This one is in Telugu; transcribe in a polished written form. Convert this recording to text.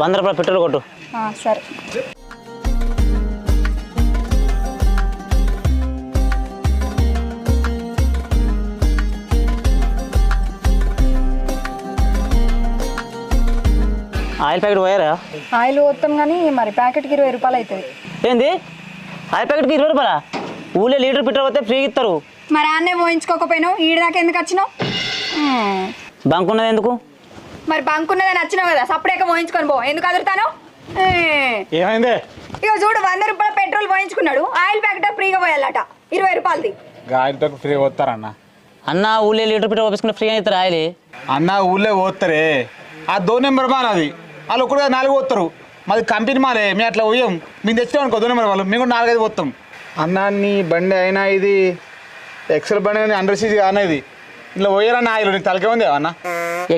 100 రూపాయలు పెట్రోల్ కొట్టు. సరే. ఆయిల్ ప్యాకెట్ పోయారా? ఆయిల్ పోతాం కానీ మరి ప్యాకెట్కి 20 రూపాయలు అవుతుంది. ఏంది ఆయిల్ ప్యాకెట్కి 20 రూపాయలా? ఊళ్ళో లీటర్ పెట్రోల్ పోతే ఫ్రీ ఇస్తారు. మరి అన్నే పోయించుకోకపోయినావు, ఈడ దాకా ఎందుకు వచ్చినావు? బంక్ ఉన్నది ఎందుకు? మరి బంక్ ఉన్నదని వచ్చినావు కదా, సపరేట్గా పోయించుకొని పో. ఎందుకు అదురుతాను? ఏమైంది? ఇక చూడు 100 రూపాయల పెట్రోల్ పోయించుకున్నాడు, ఆయిల్ ప్యాకెట్ ఫ్రీగా పోయాలట 20 రూపాయలది. ఆయిల్ ప్యాకెట్ ఫ్రీ పోతారన్న. అన్న ఊళ్ళో లీటర్ పెట్రోల్ పోసుకుంటే ఫ్రీ అని ఇస్తారు ఆయిల్. అన్న ఊళ్ళో పోతారే, ఆ 2 నెంబర్ మాల్ అది. వాళ్ళు ఒక్కడుగా 4 పోతారు. మాది కంపెనీ మాలే, మేము అట్లా పోయాం. మేము తెచ్చామనుకో 2 నెంబర్ వాళ్ళు, మేము కూడా 4-5 పోతాం. అన్న నీ బండి అయినా ఇది ఎక్సెల్ బండి అండర్ సీజీ అనేది ఇట్లా పోయారన్న ఆయిల్ నీకు తలకే ఉంది అన్న.